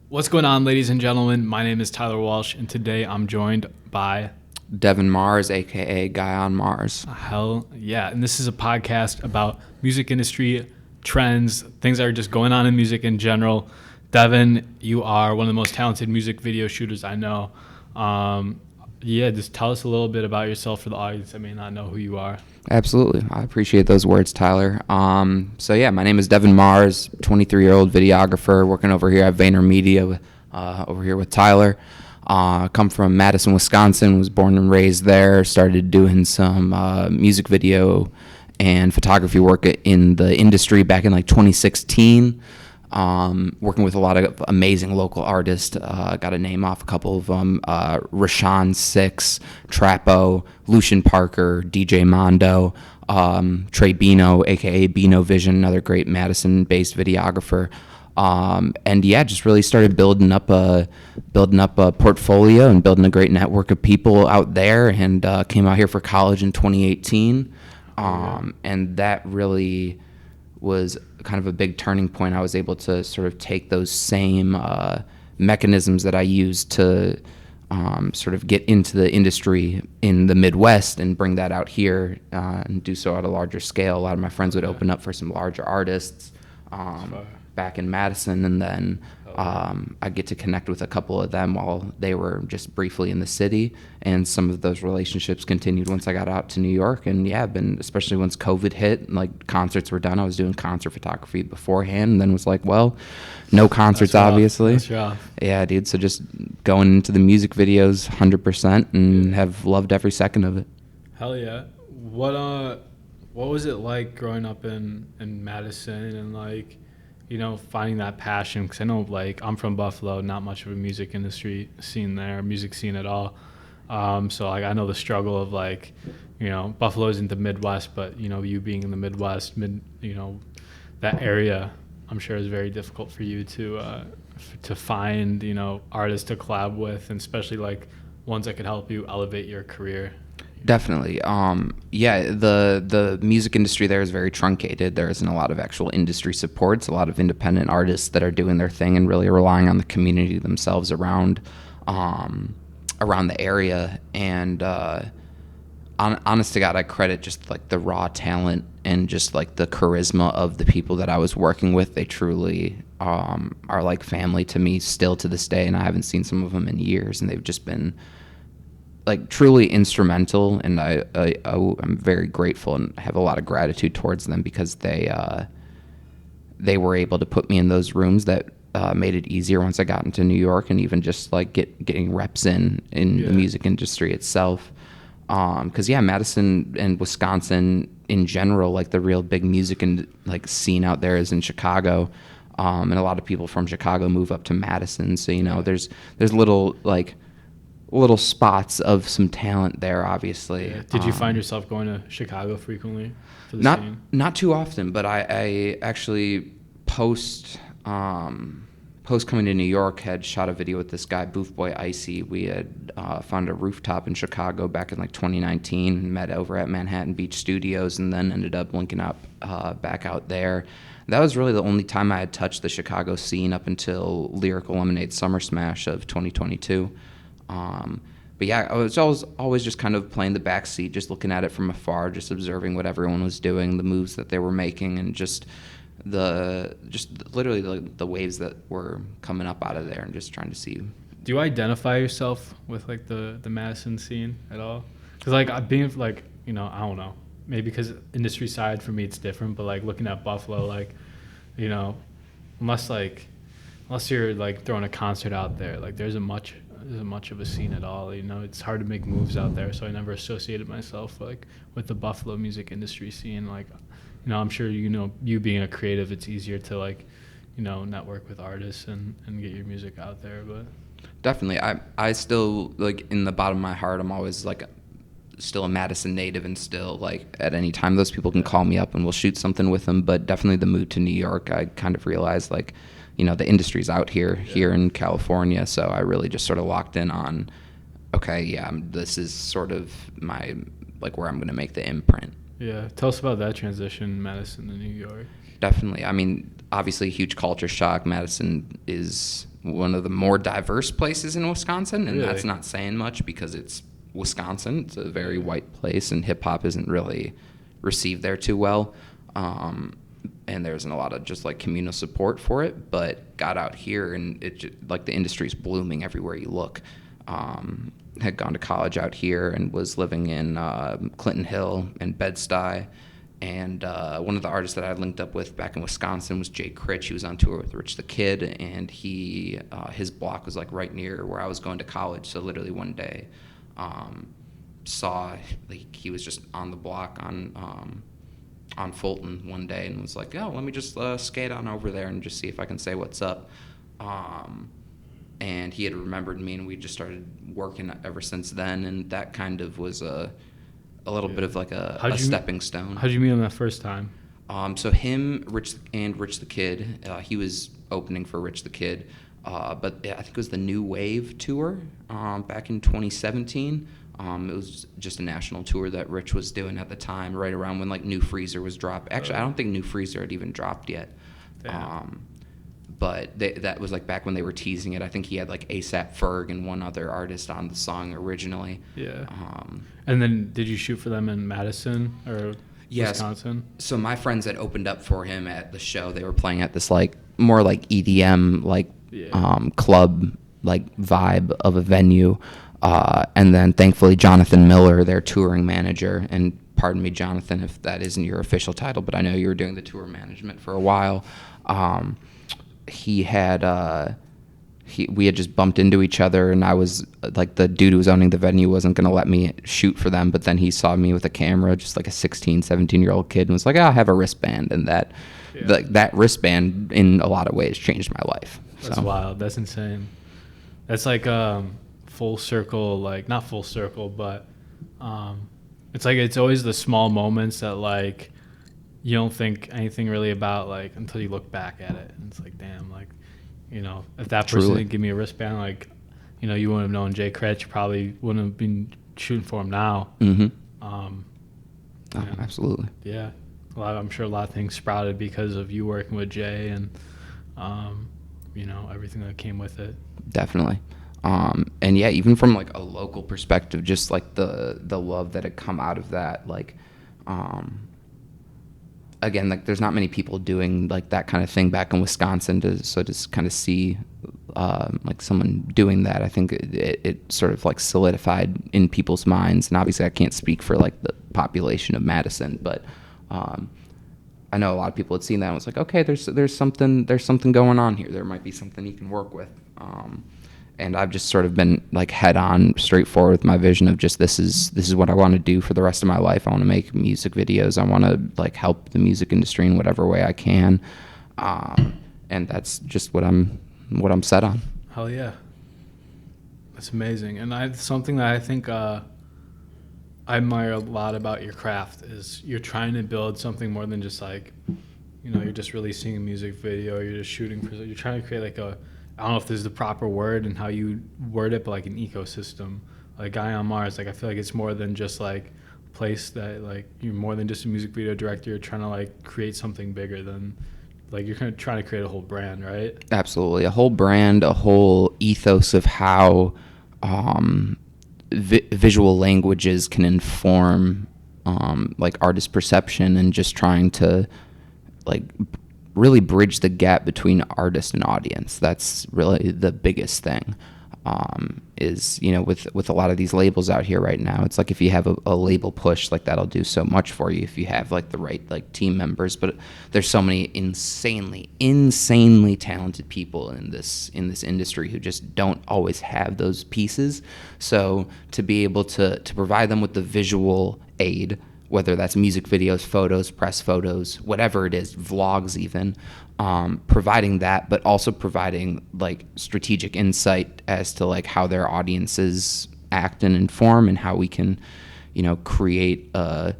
What's going on, ladies and gentlemen? My name is Tyler Walsh, and today I'm joined by Devan Marz, aka GuyOnMarz. Hell yeah. And this is a podcast about music industry trends, things that are just going on in music in general. Devan, you are one of the most talented music video shooters I know. Just tell us a little bit about yourself for the audience that may not know who you are. Absolutely. I appreciate those words, Tyler. My name is Devan Marz, 23-year-old videographer working over here at VaynerMedia over here with Tyler. Come from Madison, Wisconsin, was born and raised there, started doing some music video and photography work in the industry back in 2016. Working with a lot of amazing local artists. Got to name off a couple of them. Rashawn Six, Trapo, Lucian Parker, DJ Mondo, Trey Bino, aka Bino Vision, another great Madison-based videographer. Just really started building up a portfolio and building a great network of people out there, and came out here for college in 2018. And that really was kind of a big turning point. I was able to sort of take those same mechanisms that I used to sort of get into the industry in the Midwest and bring that out here and do so at a larger scale. A lot of my friends would open up for some larger artists back in Madison, and then I get to connect with a couple of them while they were just briefly in the city, and some of those relationships continued once I got out to New York. And I've been, especially once COVID hit, concerts were done. I was doing concert photography beforehand, and then was like, well, no concerts, obviously. That's rough. Yeah, dude. So just going into the music videos 100%, and have loved every second of it. Hell yeah. What was it like growing up in Madison and finding that passion? Because I know I'm from Buffalo, not much of a music industry scene there, music scene at all. I know the struggle of Buffalo isn't the Midwest, but you being in the Midwest, that area, I'm sure is very difficult for you to find artists to collab with, and especially ones that could help you elevate your career. Definitely. The music industry there is very truncated. There isn't a lot of actual industry support. It's a lot of independent artists that are doing their thing and really relying on the community themselves around the area. And honest to God, I credit just the raw talent and just the charisma of the people that I was working with. They truly are like family to me still to this day, and I haven't seen some of them in years, and they've just been truly instrumental, and I'm very grateful and have a lot of gratitude towards them, because they were able to put me in those rooms that made it easier once I got into New York, and even just getting reps in the music industry itself. Because Madison and Wisconsin in general, the real big music and scene out there is in Chicago, and a lot of people from Chicago move up to Madison. So there's little spots of some talent there, obviously. Yeah. Did you find yourself going to Chicago frequently for the scene? Not too often, but I actually post coming to New York had shot a video with this guy, Booth Boy Icy. We had found a rooftop in Chicago back in 2019 and met over at Manhattan Beach Studios, and then ended up linking up back out there. That was really the only time I had touched the Chicago scene up until Lyrical Lemonade's Summer Smash of 2022. I was always just kind of playing the backseat, just looking at it from afar, just observing what everyone was doing, the moves that they were making, and literally the waves that were coming up out of there, and just trying to see. Do you identify yourself with the Madison scene at all? Because being I don't know, maybe because industry side for me it's different, but looking at Buffalo, unless you're throwing a concert out there, there isn't much of a scene at all. It's hard to make moves out there, so I never associated myself with the Buffalo music industry scene. I'm sure you being a creative, it's easier to network with artists and get your music out there. But definitely, I still in the bottom of my heart, I'm always still a Madison native, and still at any time those people can call me up and we'll shoot something with them. But definitely the move to New York, I kind of realized the industry's out here in California, so I really just sort of locked in on, this is sort of my where I'm going to make the imprint. Yeah, tell us about that transition, Madison to New York. Definitely. I mean, obviously, huge culture shock. Madison is one of the more diverse places in Wisconsin, and Really? that's not saying much because it's Wisconsin. It's a very white place, and hip hop isn't really received there too well. And there isn't a lot of just like communal support for it, but got out here and like the industry's blooming everywhere you look. Had gone to college out here and was living in Clinton Hill and Bed-Stuy. And one of the artists that I linked up with back in Wisconsin was Jay Critch. He was on tour with Rich the Kid, and his block was like right near where I was going to college. So literally one day, saw like he was just on the block on Fulton one day and was like, "Oh, let me just skate on over there and just see if I can say what's up." And he had remembered me, and we just started working ever since then. And that kind of was a little bit of like a stepping stone. How'd you meet him that first time? So him, Rich the Kid, he was opening for Rich the Kid, but I think it was the New Wave tour back in 2017. It was just a national tour that Rich was doing at the time, right around when like New Freezer was dropped. Actually, I don't think New Freezer had even dropped yet. But that was like back when they were teasing it. I think he had like A$AP Ferg and one other artist on the song originally. Yeah. And then did you shoot for them in Madison or Wisconsin? So my friends had opened up for him at the show. They were playing at this like more like EDM like club like vibe of a venue. And then thankfully Jonathan Miller, their touring manager, and pardon me, Jonathan, if that isn't your official title, but I know you were doing the tour management for a while. We had just bumped into each other, and I was like, the dude who was owning the venue wasn't going to let me shoot for them, but then he saw me with a camera, just like a 16, 17-year-old kid, and was like, I have a wristband, and that wristband in a lot of ways changed my life. That's wild. That's insane. That's like full circle, like not full circle, but it's like it's always the small moments that like you don't think anything really about like until you look back at it, and it's like, damn, like, you know, if that person didn't give me a wristband, like, you know, you wouldn't have known Jay Critch, probably wouldn't have been shooting for him now. Absolutely. Yeah, I'm sure a lot of things sprouted because of you working with Jay and you know, everything that came with it. Definitely. And yeah, even from like a local perspective, just like the love that had come out of that, like again, like there's not many people doing like that kind of thing back in Wisconsin, to kind of see like someone doing that. I think it sort of like solidified in people's minds, and obviously I can't speak for like the population of Madison, but I know a lot of people had seen that and was like, okay, there's something going on here. There might be something you can work with. And I've just sort of been like head on, straightforward with my vision of just this is what I want to do for the rest of my life. I want to make music videos. I want to like help the music industry in whatever way I can, and that's just what I'm set on. Hell yeah, that's amazing. And something that I think I admire a lot about your craft is you're trying to build something more than just like, you know, you're just releasing a music video. You're just shooting for. You're trying to create like I don't know if this is the proper word and how you word it, but like an ecosystem. Like GuyOnMarz, like I feel like it's more than just like a place that like you're more than just a music video director. You're trying to like create something bigger than like you're kind of trying to create a whole brand, right? Absolutely, a whole brand, a whole ethos of how visual languages can inform like artist perception, and just trying to like really bridge the gap between artist and audience. That's really the biggest thing. Is, you know, with a lot of these labels out here right now, it's like if you have a label push, like that'll do so much for you if you have like the right like team members. But there's so many insanely talented people in this industry who just don't always have those pieces. So to be able to provide them with the visual aid, whether that's music videos, photos, press photos, whatever it is, vlogs even, providing that, but also providing like strategic insight as to like how their audiences act and inform, and how we can, you know, create a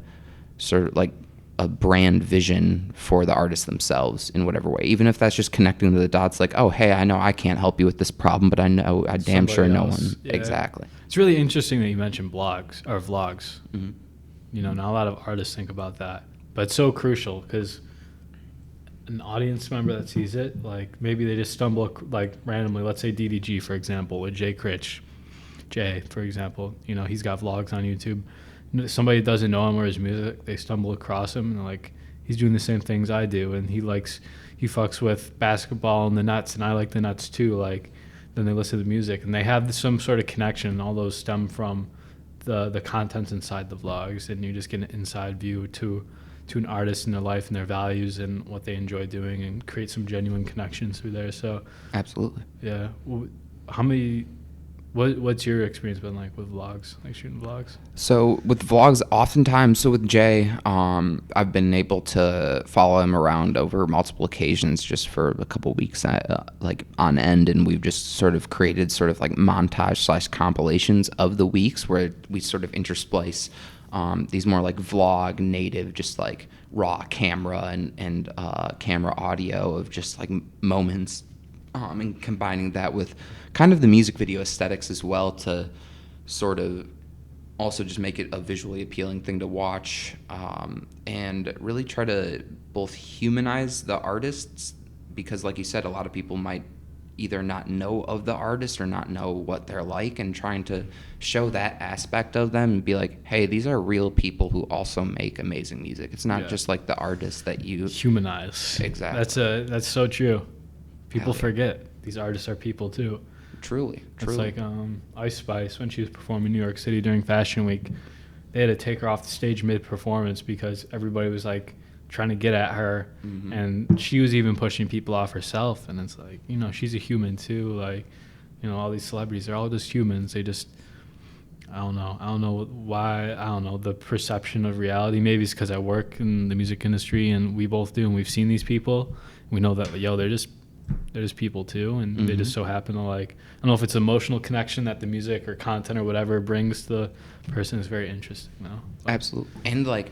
sort of like a brand vision for the artists themselves in whatever way, even if that's just connecting the dots, like, oh, hey, I know I can't help you with this problem, but I know I damn sure no one. Yeah. Exactly. It's really interesting that you mentioned blogs or vlogs. Mm-hmm. You know, not a lot of artists think about that, but it's so crucial because an audience member that sees it, like maybe they just stumble like randomly. Let's say DDG, for example, with Jay Critch. Jay, for example, he's got vlogs on YouTube. Somebody doesn't know him or his music, they stumble across him and like he's doing the same things I do, and he fucks with basketball and the Nuts, and I like the Nuts too. Like then they listen to the music and they have some sort of connection. And all those stem from the contents inside the vlogs, and you just get an inside view to an artist and their life and their values and what they enjoy doing, and create some genuine connections through there. So absolutely, yeah. What's your experience been like with vlogs, like shooting vlogs? So with vlogs, oftentimes, so with Jay, I've been able to follow him around over multiple occasions just for a couple weeks, like on end, and we've just sort of created sort of like montage / compilations of the weeks where we sort of intersplice these more like vlog native, just like raw camera and camera audio of just like moments, and combining that with kind of the music video aesthetics as well, to sort of also just make it a visually appealing thing to watch, and really try to both humanize the artists, because like you said, a lot of people might either not know of the artist or not know what they're like, and trying to show that aspect of them and be like, hey, these are real people who also make amazing music. It's not just like the artist that you humanize. Exactly. That's so true. People Yeah. forget these artists are people too. Truly. It's like Ice Spice, when she was performing in New York City during Fashion Week, they had to take her off the stage mid-performance because everybody was like trying to get at her, and she was even pushing people off herself. And it's like, she's a human too. Like, all these celebrities, they're all just humans. They just, I don't know why. I don't know the perception of reality. Maybe it's because I work in the music industry, and we both do, and we've seen these people. We know that they're just people too, and they just so happen to like, I don't know if it's emotional connection that the music or content or whatever brings to the person is very interesting. Absolutely. And like,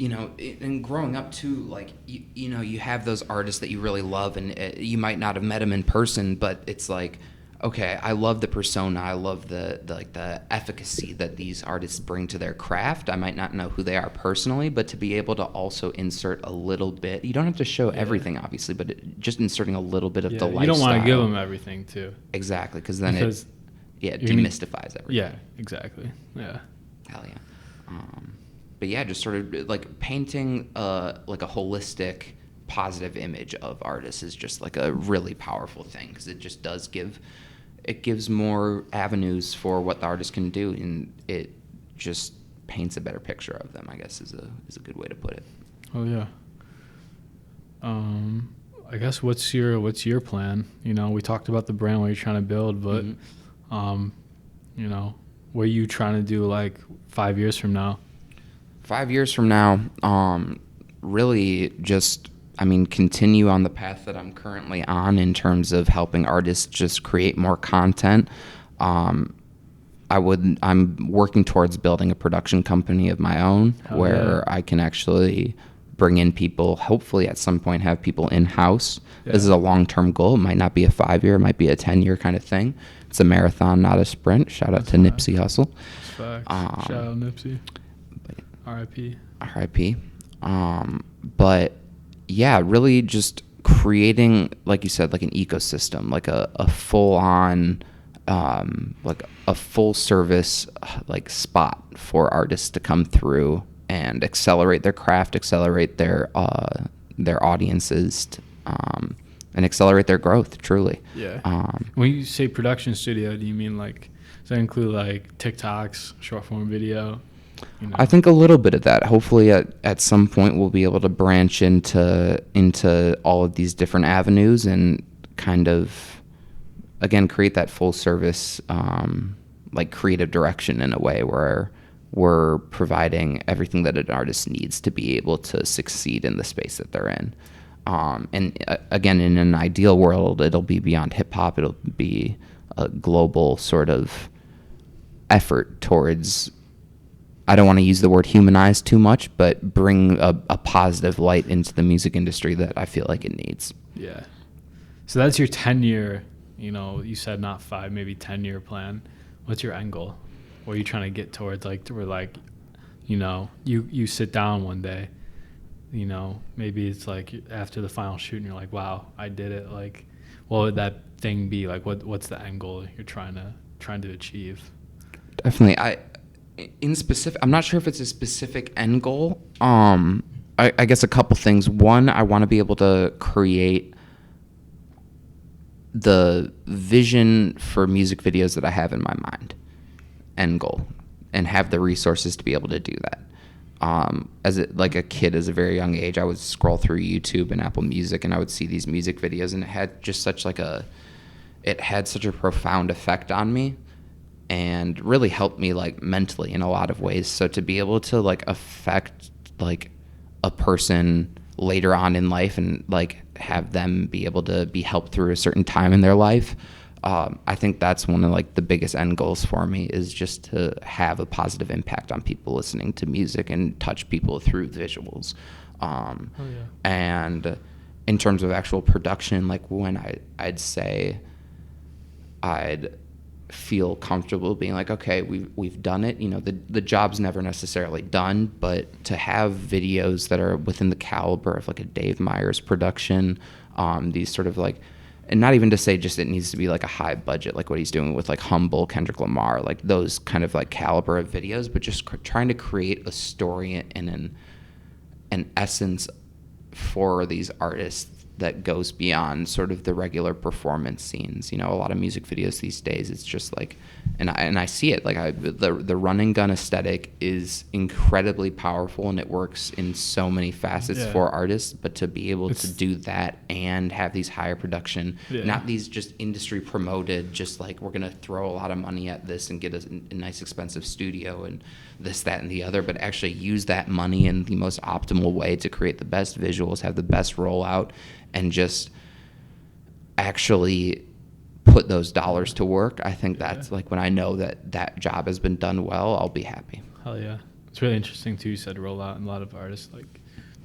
and growing up too, like you have those artists that you really love, and you might not have met them in person, but it's like, okay, I love the persona, I love the efficacy that these artists bring to their craft. I might not know who they are personally, but to be able to also insert a little bit, you don't have to show everything obviously, but just inserting a little bit of the lifestyle. You don't want to give them everything too. Exactly, because then it demystifies everything. Yeah, exactly. Yeah. Hell yeah. But yeah, just sort of like painting like a holistic, positive image of artists is just like a really powerful thing, because it just does gives more avenues for what the artist can do, and it just paints a better picture of them, I guess is a good way to put it. Oh yeah. I guess what's your plan? We talked about the brand, what you're trying to build, but what are you trying to do like 5 years from now? 5 years from now, really just, continue on the path that I'm currently on in terms of helping artists just create more content. I'm working towards building a production company of my own where I can actually bring in people, hopefully at some point have people in-house. Yeah. This is a long-term goal. It might not be a 5-year, it might be a 10-year kind of thing. It's a marathon, not a sprint. Shout out to Nipsey Hussle. Shout out Nipsey. R.I.P. R.I.P. But yeah, really just creating, like you said, like an ecosystem, like a full-on, like a full-service like spot for artists to come through and accelerate their craft, accelerate their audiences, and accelerate their growth. Truly. Yeah. When you say production studio, do you mean like, does that include like TikToks, short form video? I think a little bit of that. Hopefully at some point we'll be able to branch into all of these different avenues and kind of, again, create that full service, like creative direction in a way where we're providing everything that an artist needs to be able to succeed in the space that they're in. And again, in an ideal world, it'll be beyond hip hop. It'll be a global sort of effort towards, I don't want to use the word humanize too much, but bring a positive light into the music industry that I feel like it needs. Yeah. So that's your 10-year, you said not 5, maybe 10-year plan. What's your end goal? What are you trying to get towards? Like, to where like, you sit down one day you know, maybe it's like after the final shoot and you're like, wow, I did it. Like, what would that thing be? Like, what's the end goal you're trying to achieve? Definitely. I'm not sure if it's a specific end goal. I guess a couple things. One, I want to be able to create the vision for music videos that I have in my mind, end goal, and have the resources to be able to do that. Like a kid, as a very young age, I would scroll through YouTube and Apple Music, and I would see these music videos, and it had just such a profound effect on me, and really helped me like mentally in a lot of ways. So to be able to like affect like a person later on in life and like have them be able to be helped through a certain time in their life, I think that's one of like the biggest end goals for me, is just to have a positive impact on people listening to music and touch people through visuals. And in terms of actual production, like when I'd say I'd feel comfortable being like, okay, we've done it. You know, the job's never necessarily done, but to have videos that are within the caliber of like a Dave Meyers production, these sort of like, and not even to say just it needs to be like a high budget, like what he's doing with like Humble, Kendrick Lamar, like those kind of like caliber of videos, but just trying to create a story and an essence for these artists that goes beyond sort of the regular performance scenes. You know, a lot of music videos these days, it's just like, and I see it, like the run and gun aesthetic is incredibly powerful, and it works in so many facets for artists, but to be able to do that and have these higher production, not these just industry promoted, just like we're going to throw a lot of money at this and get a nice expensive studio and this, that, and the other, but actually use that money in the most optimal way to create the best visuals, have the best rollout, and just actually put those dollars to work. I think that's like when I know that job has been done well, I'll be happy. Hell yeah. It's really interesting too. You said rollout, and a lot of artists like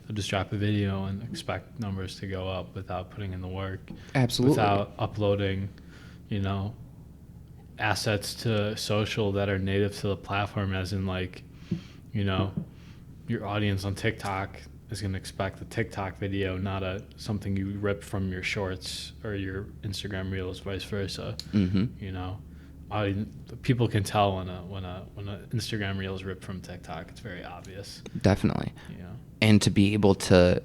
they'll just drop a video and expect numbers to go up without putting in the work. Absolutely. Without uploading, you know, assets to social that are native to the platform, as in like, you know, your audience on TikTok is going to expect a TikTok video, not something you rip from your shorts or your Instagram reels, vice versa. You know, people can tell when a Instagram reel is ripped from TikTok. It's very obvious. Definitely. You know, and to be able to,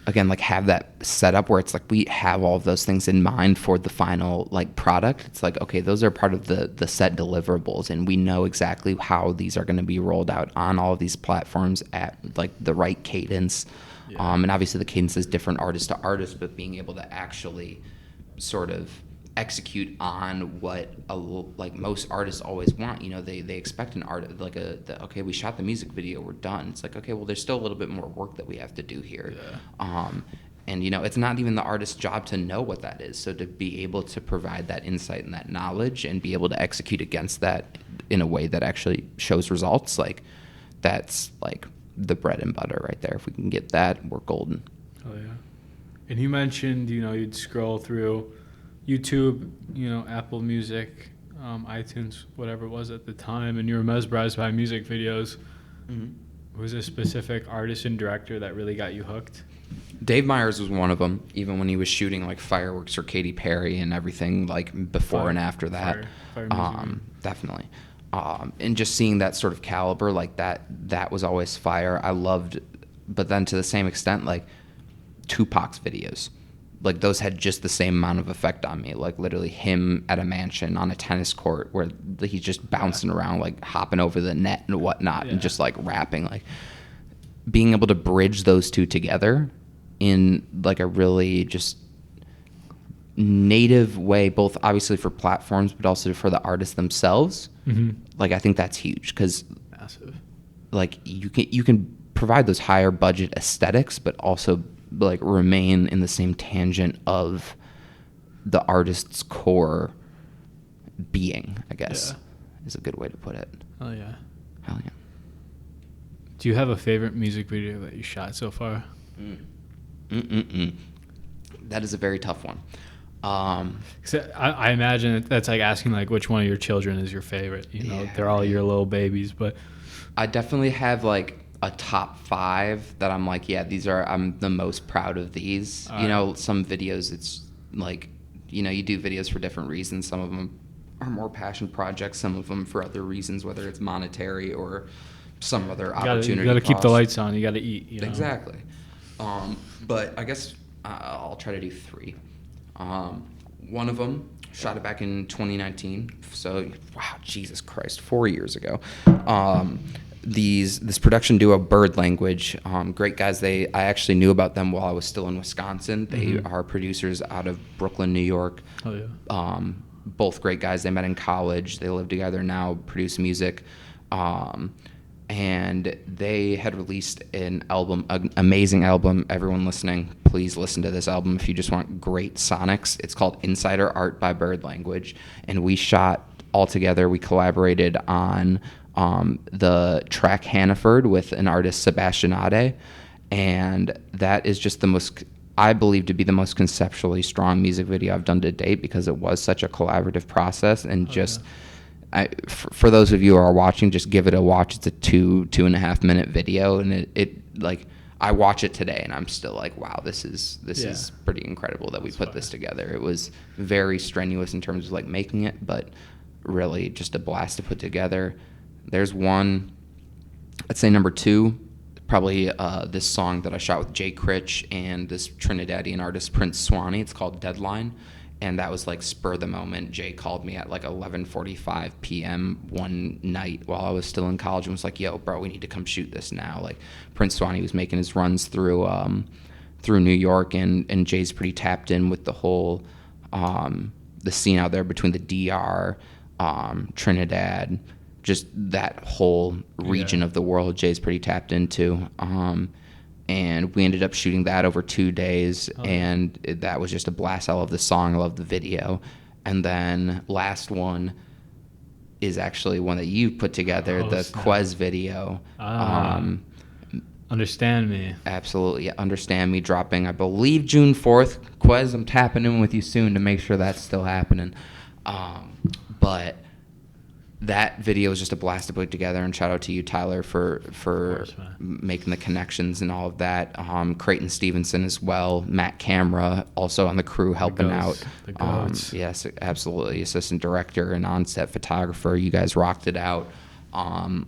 again, like have that set up where it's like we have all of those things in mind for the final like product. It's like, okay, those are part of the set deliverables, and we know exactly how these are going to be rolled out on all of these platforms at like the right cadence. And obviously the cadence is different artist to artist, but being able to actually sort of execute on what like most artists always want. You know, they expect an artist like okay, we shot the music video, we're done. It's like, okay, well, there's still a little bit more work that we have to do here. And you know, it's not even the artist's job to know what that is. So to be able to provide that insight and that knowledge and be able to execute against that in a way that actually shows results, like that's like the bread and butter right there. If we can get that, we're golden. Oh yeah. And you mentioned, you know, you'd scroll through YouTube, you know, Apple Music, iTunes, whatever it was at the time, and you were mesmerized by music videos. Was there a specific artist and director that really got you hooked? Dave Meyers was one of them, even when he was shooting like Fireworks for Katy Perry and everything, like before and after that. Fire Definitely. And just seeing that sort of caliber, like that was always fire. I loved, but then to the same extent, like Tupac's videos. Like those had just the same amount of effect on me. Like literally him at a mansion on a tennis court where he's just bouncing around, like hopping over the net and whatnot, and just like rapping. Like being able to bridge those two together in like a really just native way, both obviously for platforms, but also for the artists themselves. Like I think that's huge, because like you can provide those higher budget aesthetics, but also like remain in the same tangent of the artist's core being, I guess, is a good way to put it. Oh yeah. Hell yeah. Do you have a favorite music video that you shot so far? That is a very tough one. I imagine that's like asking like which one of your children is your favorite. You know, they're all your little babies, but I definitely have like a top 5 that I'm like, yeah, I'm the most proud of these. You know, some videos, it's like, you know, you do videos for different reasons. Some of them are more passion projects, some of them for other reasons, whether it's monetary or some other opportunity. You got to keep the lights on. You got to eat. You know? Exactly. But I guess I'll try to do 3. One of them, shot it back in 2019. So, wow, Jesus Christ, 4 years ago. This production duo, Bird Language, great guys. I actually knew about them while I was still in Wisconsin. They are producers out of Brooklyn, New York. Oh yeah. Both great guys. They met in college. They live together now, produce music. And they had released an album, an amazing album. Everyone listening, please listen to this album if you just want great sonics. It's called Insider Art by Bird Language. And we shot all together. We collaborated on the track Hannaford with an artist, Sebastianade. And that is just I believe to be the most conceptually strong music video I've done to date, because it was such a collaborative process. And for those of you who are watching, just give it a watch. It's a 2.5 minute video, and it like, I watch it today and I'm still like, wow, this is pretty incredible that we put this together. It was very strenuous in terms of like making it, but really just a blast to put together. There's one, I'd say number 2, probably this song that I shot with Jay Critch and this Trinidadian artist Prince Swanee. It's called Deadline. And that was like spur of the moment. Jay called me at like 11:45 p.m. one night while I was still in college and was like, yo, bro, we need to come shoot this now. Like, Prince Swanee was making his runs through New York, and Jay's pretty tapped in with the whole the scene out there between the DR, Trinidad, just that whole region of the world Jay's pretty tapped into. And we ended up shooting that over 2 days, and that was just a blast. I love the song, I love the video. And then last one is actually one that you put together, the Quez video. Understand Me. Absolutely, Understand Me, dropping, I believe, June 4th. Quez, I'm tapping in with you soon to make sure that's still happening. But that video was just a blast to put together, and shout out to you, Tyler, for course, making the connections and all of that. Creighton Stevenson as well, Matt Camera also on the crew helping out. Yes, absolutely, assistant director and on-set photographer. You guys rocked it out, and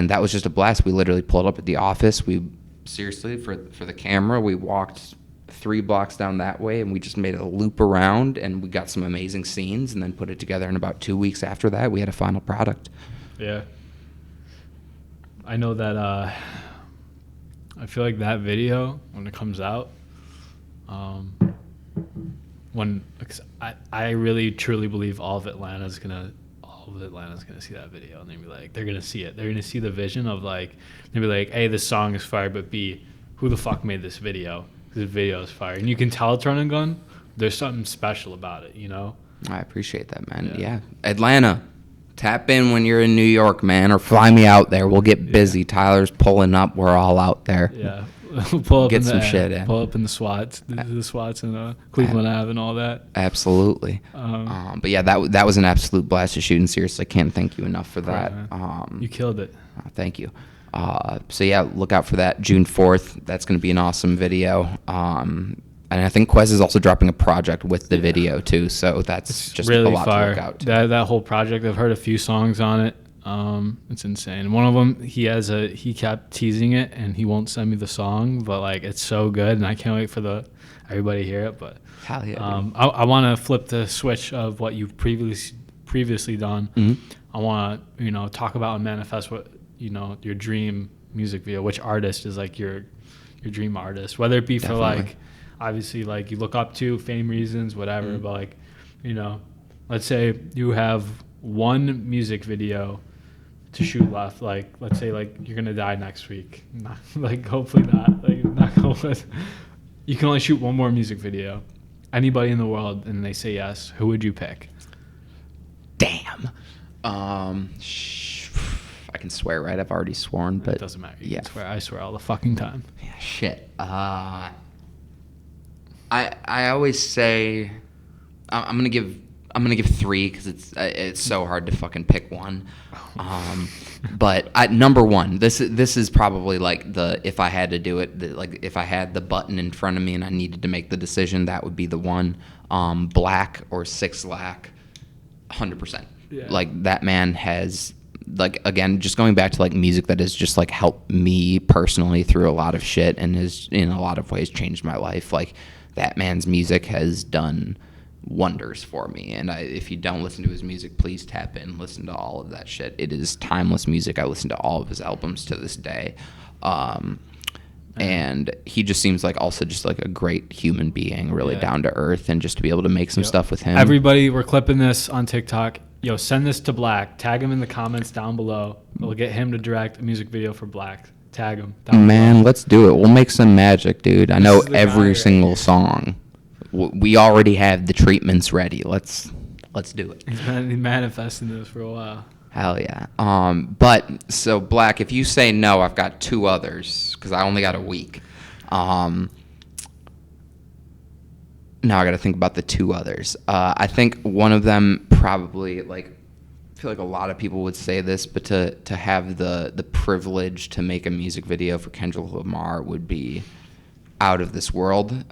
that was just a blast. We literally pulled up at the office. We seriously, for the camera, we walked 3 blocks down that way, and we just made a loop around, and we got some amazing scenes, and then put it together. In about 2 weeks after that, we had a final product. Yeah, I know that. I feel like that video, when it comes out, I really truly believe all of Atlanta's gonna see that video, and they're gonna see it. They're gonna see the vision of like, they'll be like, A, this song is fire, but B, who the fuck made this video? The video is fire, and you can tell it's run and gun. There's something special about it, you know. I appreciate that, man. Yeah. Atlanta, tap in when you're in New York, man, or fly me out there. We'll get busy. Tyler's pulling up. We're all out there. Yeah, pull up, get some shit in. Pull up in the SWATs, the SWATs in Cleveland Ave and all that. Absolutely. But yeah, that was an absolute blast to shoot, and seriously, can't thank you enough for that. You killed it. Thank you. So yeah, look out for that June 4th. That's going to be an awesome video. And I think Quez is also dropping a project with the video too. So that's just really a lot to look out to. That whole project, I've heard a few songs on it. It's insane. One of them, he kept teasing it, and he won't send me the song, but like, it's so good, and I can't wait for everybody to hear it. But hell yeah, I want to flip the switch of what you've previously done. Mm-hmm. I want to talk about and manifest what your dream music video. Which artist is like your dream artist, whether it be for like, obviously, like, you look up to, fame reasons, whatever. But like, let's say you have one music video to shoot left. Like, let's say like you're gonna die next week. Like, hopefully not. Like, not going. You can only shoot one more music video. Anybody in the world, and they say yes. Who would you pick? Damn. I can swear, right? I've already sworn, but it doesn't matter. You can swear. I swear all the fucking time. Yeah, shit. I always say I'm gonna give I'm gonna give 3 because it's so hard to fucking pick one. But number 1, this is probably like if I had to do it, like if I had the button in front of me and I needed to make the decision, that would be the one. Black or 6 Lack, 100%. Yeah. Like that man has, like, again, just going back to like music that has just like helped me personally through a lot of shit and has in a lot of ways changed my life. Like that man's music has done wonders for me, and if you don't listen to his music, please tap in, listen to all of that shit. It is timeless music. I listen to all of his albums to this day, and he just seems like also just like a great human being, really down to earth, and just to be able to make some stuff with him. Everybody, we're clipping this on TikTok. Yo, send this to Black. Tag him in the comments down below. We'll get him to direct a music video for Black. Tag him. Man, let's do it. We'll make some magic, dude. I know every single song. We already have the treatments ready. Let's do it. He's been manifesting this for a while. Hell yeah. But so Black, if you say no, I've got 2 others because I only got a week. Now I got to think about the 2 others. I think one of them probably, like, I feel like a lot of people would say this, but to have the privilege to make a music video for Kendrick Lamar would be out of this world.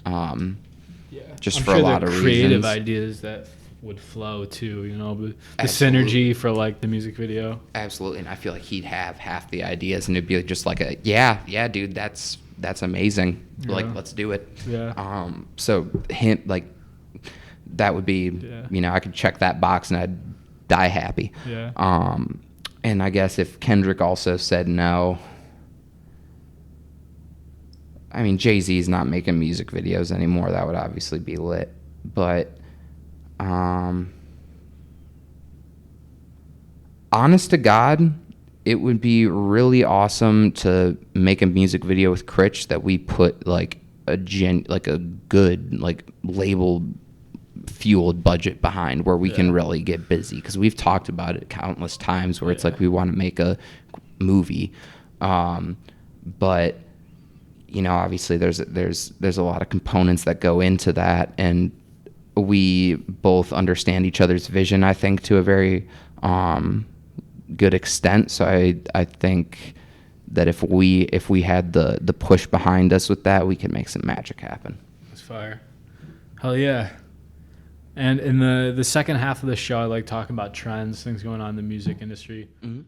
Just I'm for sure a lot of creative reasons. ideas that would flow too, the synergy for like the music video. Absolutely, and I feel like he'd have half the ideas, and it'd be just like a yeah, dude, that's amazing. Yeah. Like, let's do it. Yeah. So him, like, that would be, I could check that box and I'd die happy. Yeah. And I guess if Kendrick also said no. I mean, Jay-Z's not making music videos anymore. That would obviously be lit. But, honest to God, it would be really awesome to make a music video with Critch that we put, like, a good, like, label fueled budget behind where we can really get busy. Because we've talked about it countless times where it's like we want to make a movie. But... obviously there's a lot of components that go into that, and we both understand each other's vision, I think, to a very good extent. So I think that if we had the push behind us with that, we could make some magic happen. That's fire. Hell yeah. And in the second half of the show, I like talking about trends, things going on in the music industry. Mm-hmm.